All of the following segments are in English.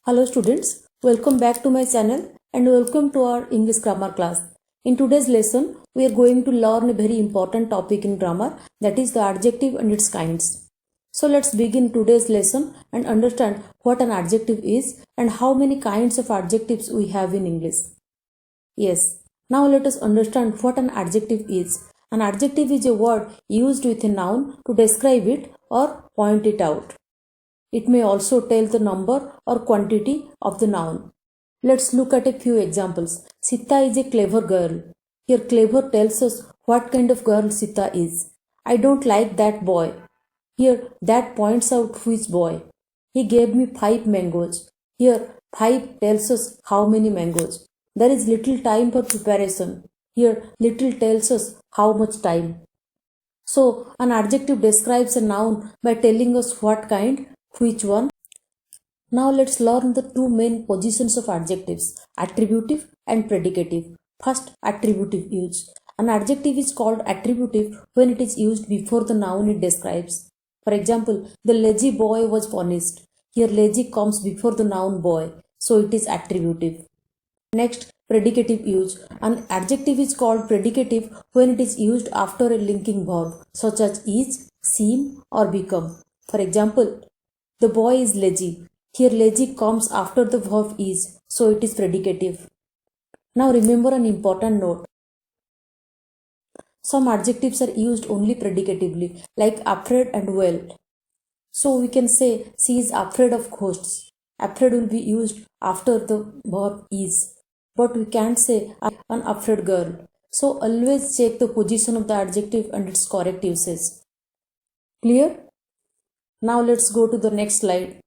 Hello students, welcome back to my channel and welcome to our English grammar class. In today's lesson, we are going to learn a very important topic in grammar, that is the adjective and its kinds. So let's begin today's lesson and understand what an adjective is and how many kinds of adjectives we have in English. Yes, now let us understand what an adjective is. An adjective is a word used with a noun to describe it or point it out. It may also tell the number or quantity of the noun. Let's look at a few examples. Sita is a clever girl. Here clever tells us what kind of girl Sita is. I don't like that boy. Here that points out which boy. He gave me 5 mangoes. Here 5 tells us how many mangoes. There is little time for preparation. Here little tells us how much time. So an adjective describes a noun by telling us what kind, which one. Now let's learn the two main positions of adjectives, attributive and predicative. First, attributive use. An adjective is called attributive when it is used before the noun it describes. For example, the lazy boy was punished. Here lazy comes before the noun boy, so it is attributive. Next, predicative use. An adjective is called predicative when it is used after a linking verb such as is, seem or become. For example, the boy is lazy. Here lazy comes after the verb is, so it is predicative. Now remember an important note. Some adjectives are used only predicatively, like afraid and well. So we can say she is afraid of ghosts. Afraid will be used after the verb is. But we can't say an afraid girl. So always check the position of the adjective and its correct usage. Clear? Now let's go to the next slide.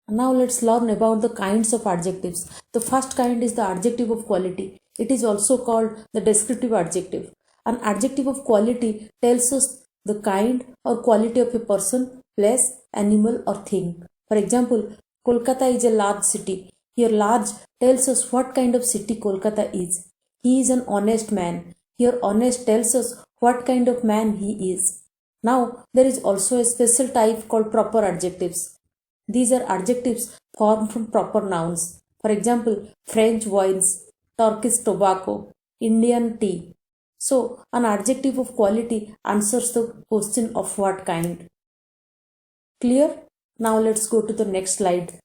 Now let's learn about the kinds of adjectives. The first kind is the adjective of quality. It is also called the descriptive adjective. An adjective of quality tells us the kind or quality of a person, place, animal or thing. For example, Kolkata is a large city. Here large tells us what kind of city Kolkata is. He is an honest man. Here honest tells us what kind of man he is. Now there is also a special type called proper adjectives. These are adjectives formed from proper nouns. For example, French wines, Turkish tobacco, Indian tea. So an adjective of quality answers the question of what kind. Clear? Now let's go to the next slide.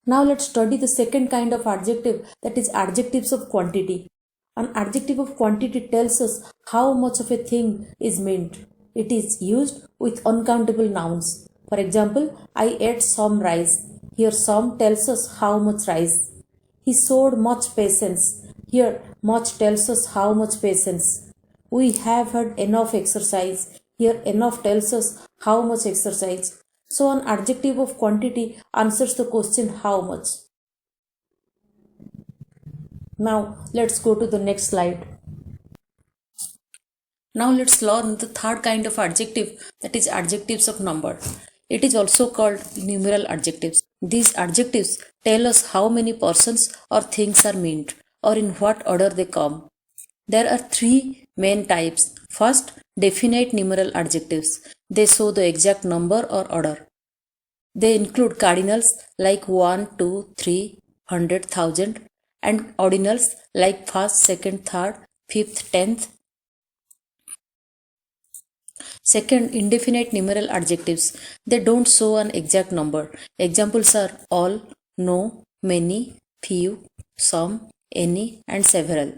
Now let's study the second kind of adjective, that is adjectives of quantity. An adjective of quantity tells us how much of a thing is meant. It is used with uncountable nouns. For example, I ate some rice. Here some tells us how much rice. He showed much patience. Here much tells us how much patience. We have had enough exercise. Here enough tells us how much exercise. So an adjective of quantity answers the question how much. Now let's go to the next slide. Now let's learn the third kind of adjective, that is adjectives of number. It is also called numeral adjectives. These adjectives tell us how many persons or things are meant or in what order they come. There are three main types. First, definite numeral adjectives. They show the exact number or order. They include cardinals like 1, 2, 3, 100, 1000 and ordinals like first, second, third, fifth, tenth. Second, indefinite numeral adjectives. They don't show an exact number. Examples are all, no, many, few, some, any and several.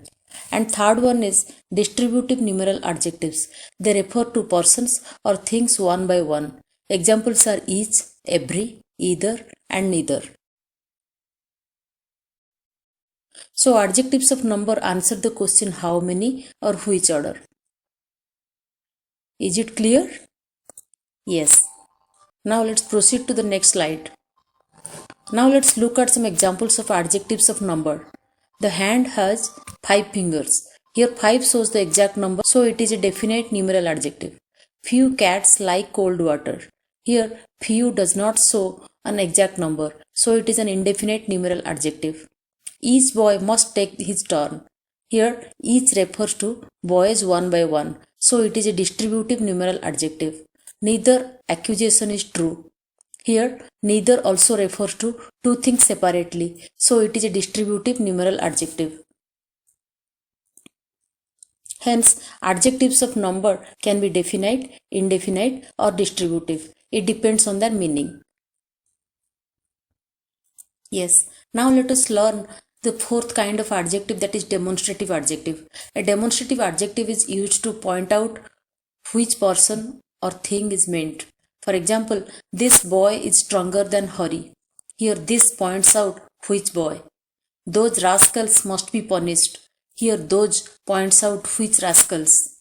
And third one is distributive numeral adjectives. They refer to persons or things one by one. Examples are each, every, either and neither. So adjectives of number answer the question how many or which order. Is it clear? Yes. Now let's proceed to the next slide. Now let's look at some examples of adjectives of number. The hand has 5 fingers. Here 5 shows the exact number, so it is a definite numeral adjective. Few cats like cold water. Here few does not show an exact number, so it is an indefinite numeral adjective. Each boy must take his turn. Here each refers to boys one by one, so it is a distributive numeral adjective. neither accusation is true. Here, neither also refers to two things separately, so it is a distributive numeral adjective. Hence, adjectives of number can be definite, indefinite, or distributive. It depends on their meaning. Yes, now let us learn the fourth kind of adjective, that is demonstrative adjective. A demonstrative adjective is used to point out which person or thing is meant. For example, this boy is stronger than Hari. Here, this points out which boy. Those rascals must be punished. Here, those points out which rascals.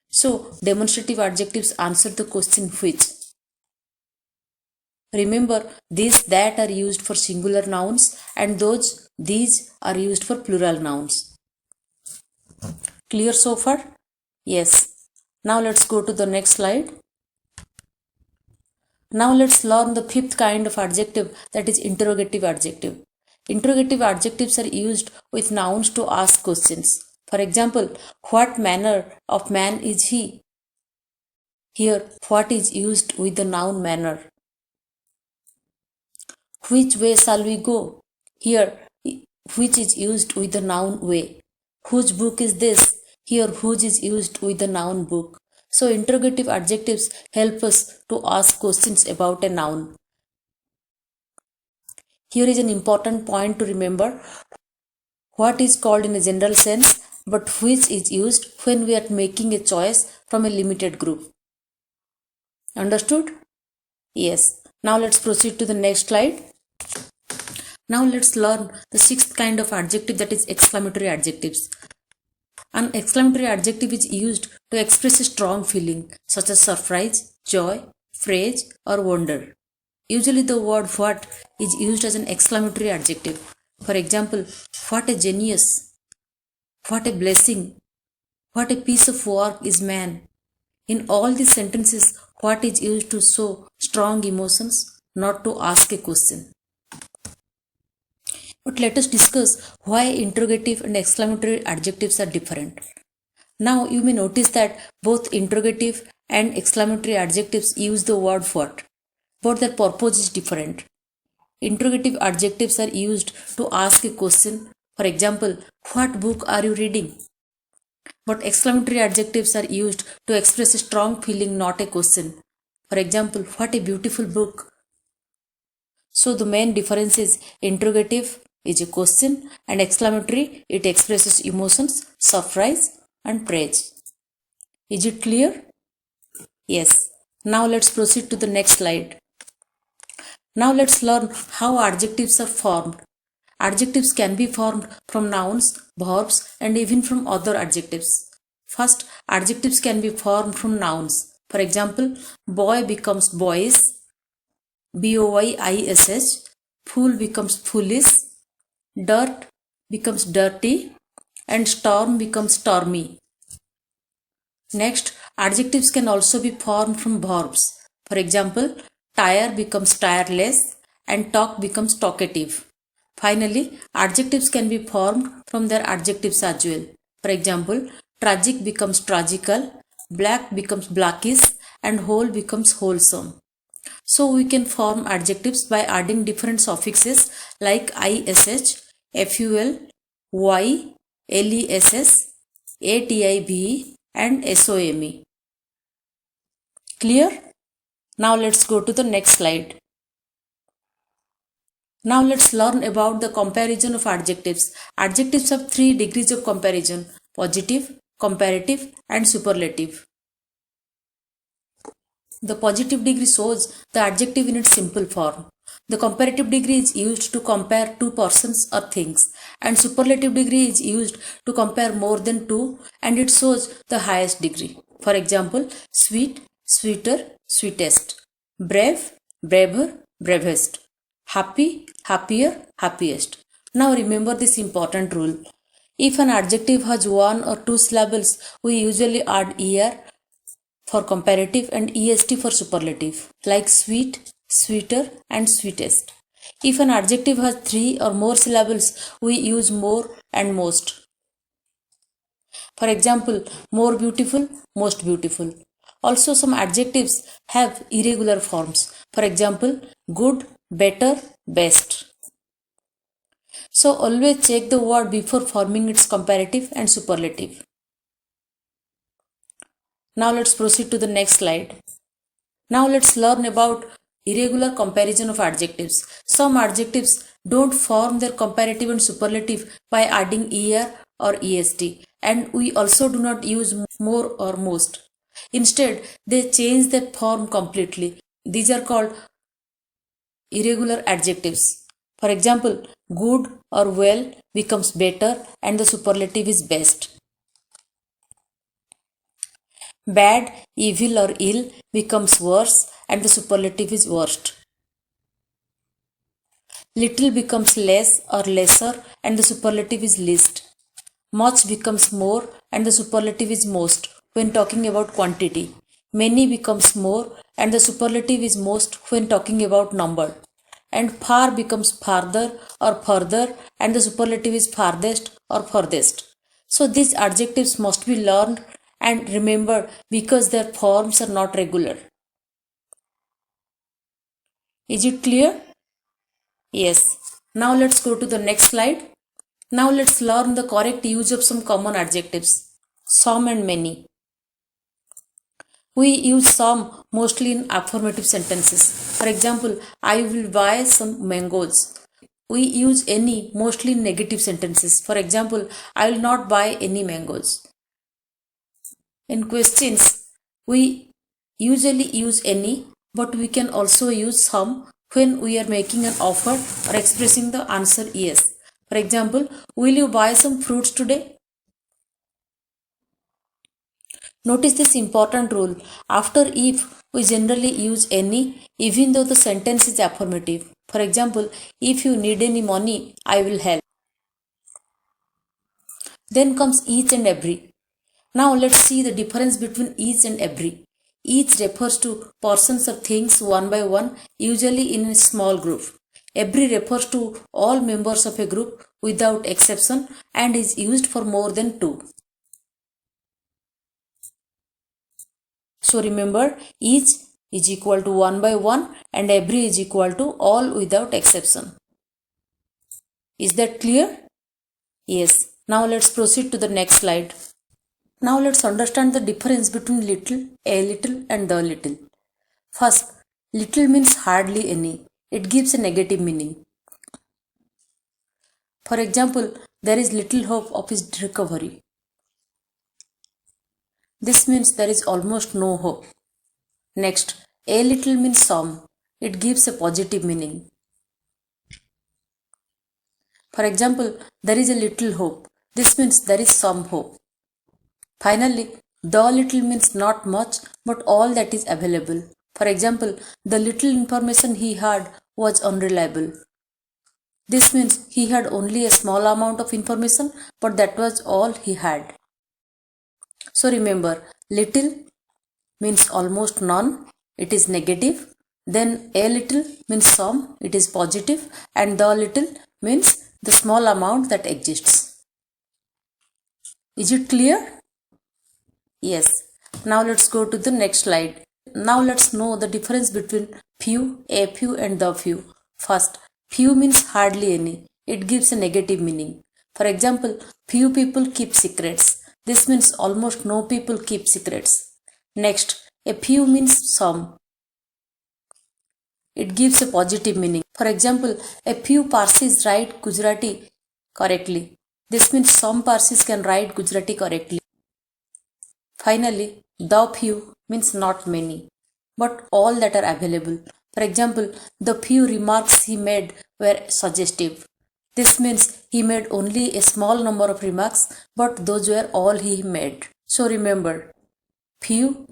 So, demonstrative adjectives answer the question which. Remember, these, that are used for singular nouns, and those, these are used for plural nouns. Clear so far? Yes. Now let's go to the next slide. Now let's learn the fifth kind of adjective, that is interrogative adjective. Interrogative adjectives are used with nouns to ask questions. For example, what manner of man is he? Here, what is used with the noun manner. Which way shall we go? Here, which is used with the noun way. Whose book is this? Here, whose is used with the noun book. So, interrogative adjectives help us to ask questions about a noun. Here is an important point to remember. What is called in a general sense, but which is used when we are making a choice from a limited group. Understood? Yes. Now let's proceed to the next slide. Now let's learn the sixth kind of adjective, that is exclamatory adjectives. An exclamatory adjective is used to express a strong feeling such as surprise, joy, praise, or wonder. Usually the word what is used as an exclamatory adjective. For example, what a genius, what a blessing, what a piece of work is man. In all these sentences, what is used to show strong emotions, not to ask a question. But let us discuss why interrogative and exclamatory adjectives are different. Now you may notice that both interrogative and exclamatory adjectives use the word what, but their purpose is different. Interrogative adjectives are used to ask a question. For example, what book are you reading? But exclamatory adjectives are used to express a strong feeling, not a question. For example, what a beautiful book. So the main difference is interrogative is a question and exclamatory, it expresses emotions, surprise and praise. Is it clear? Yes. Now let's proceed to the next slide. Now let's learn how adjectives are formed. Adjectives can be formed from nouns, verbs and even from other adjectives. First, adjectives can be formed from nouns. For example, boy becomes boyish, boyish, fool becomes foolish, dirt becomes dirty, and storm becomes stormy. Next, adjectives can also be formed from verbs. For example, tire becomes tireless and talk becomes talkative. Finally, adjectives can be formed from their adjectives as well. For example, tragic becomes tragical, black becomes blackish, and whole becomes wholesome. So we can form adjectives by adding different suffixes like ish, ful, y, less, ative, and some. Clear? Now let's go to the next slide. Now let's learn about the comparison of adjectives. Adjectives have 3 degrees of comparison: positive, comparative, and superlative. The positive degree shows the adjective in its simple form. The comparative degree is used to compare two persons or things, and superlative degree is used to compare more than two, and it shows the highest degree. For example, sweet, sweeter, sweetest; brave, braver, bravest; happy, happier, happiest. Now remember this important rule. If an adjective has 1 or 2 syllables, we usually add er for comparative and est for superlative, like sweet, sweeter, and sweetest. If an adjective has 3 or more syllables, we use more and most. For example, more beautiful, most beautiful; Also, some adjectives have irregular forms. For example, good, better, best. So always check the word before forming its comparative and superlative. Now let's proceed to the next slide. Now let's learn about irregular comparison of adjectives. Some adjectives don't form their comparative and superlative by adding er or est, and we also do not use more or most. Instead, they change their form completely. These are called irregular adjectives. For example, good or well becomes better and the superlative is best. Bad, evil or ill becomes worse and the superlative is worst. Little becomes less or lesser and the superlative is least. Much becomes more and the superlative is most when talking about quantity. Many becomes more and the superlative is most when talking about number. And far becomes farther or further and the superlative is farthest or furthest. So these adjectives must be learned and remembered because their forms are not regular. Is it clear? Yes. Now let's go to the next slide. Now let's learn the correct use of some common adjectives. Some and many. We use some mostly in affirmative sentences. For example, I will buy some mangoes. We use any mostly in negative sentences. For example, I will not buy any mangoes. In questions, we usually use any, but we can also use some when we are making an offer or expressing the answer yes. For example, will you buy some fruits today? Notice this important rule. After if, we generally use any even though the sentence is affirmative. For example, if you need any money, I will help. Then comes each and every. Now let's see the difference between each and every. Each refers to persons or things one by one, usually in a small group. Every refers to all members of a group without exception and is used for more than two. So remember, each is equal to one by one and every is equal to all without exception. Is that clear? Yes. Now let's proceed to the next slide. Now let's understand the difference between little, a little and the little. First, little means hardly any. It gives a negative meaning. For example, there is little hope of his recovery. This means there is almost no hope. Next, a little means some. It gives a positive meaning. For example, there is a little hope. This means there is some hope. Finally, the little means not much but all that is available. For example, the little information he had was unreliable. This means he had only a small amount of information but that was all he had. So remember, little means almost none, it is negative. Then a little means some, it is positive, and the little means the small amount that exists. Is it clear? Yes. Now let's go to the next slide. Now let's know the difference between few, a few and the few. First, few means hardly any. It gives a negative meaning. For example, few people keep secrets. This means almost no people keep secrets. Next, a few means some. It gives a positive meaning. For example, a few Parsis write Gujarati correctly. This means some Parsis can write Gujarati correctly. Finally, the few means not many, but all that are available. For example, the few remarks he made were suggestive. This means he made only a small number of remarks, but those were all he made. So remember, few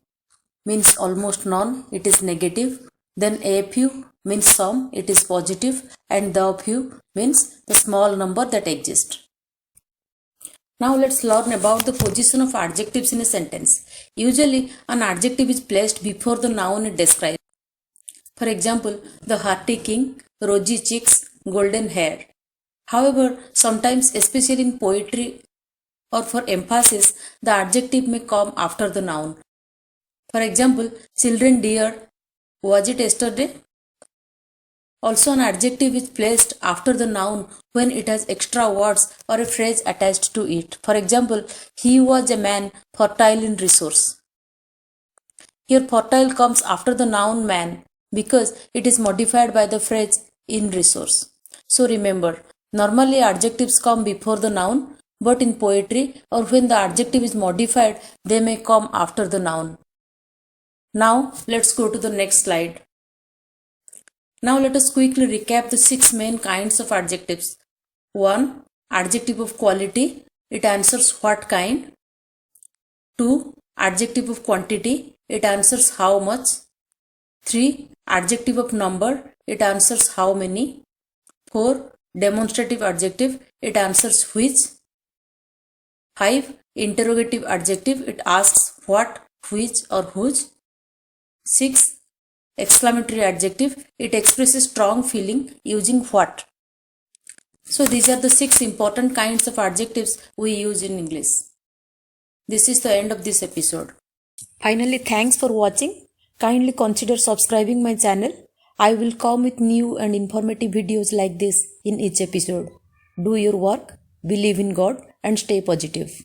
means almost none, it is negative. Then a few means some, it is positive. And the few means the small number that exists. Now let's learn about the position of adjectives in a sentence. Usually, an adjective is placed before the noun it describes. For example, the hearty king, rosy cheeks, golden hair. However, sometimes, especially in poetry or for emphasis, the adjective may come after the noun. For example, children dear, was it yesterday? Also, an adjective is placed after the noun when it has extra words or a phrase attached to it. For example, he was a man fertile in resource. Here, fertile comes after the noun man because it is modified by the phrase in resource. So remember, normally adjectives come before the noun, but in poetry or when the adjective is modified, they may come after the noun. Now, let's go to the next slide. Now, let us quickly recap the 6 main kinds of adjectives. 1. Adjective of quality. It answers what kind. 2. Adjective of quantity. It answers how much. 3. Adjective of number. It answers how many. 4. Demonstrative adjective. It answers which. 5. Interrogative adjective. It asks what, which or whose. 6. Exclamatory adjective. It expresses strong feeling using what. So these are the 6 important kinds of adjectives we use in English. This is the end of this episode. Finally, thanks for watching. Kindly consider subscribing my channel. I will come with new and informative videos like this in each episode. Do your work, believe in God and stay positive.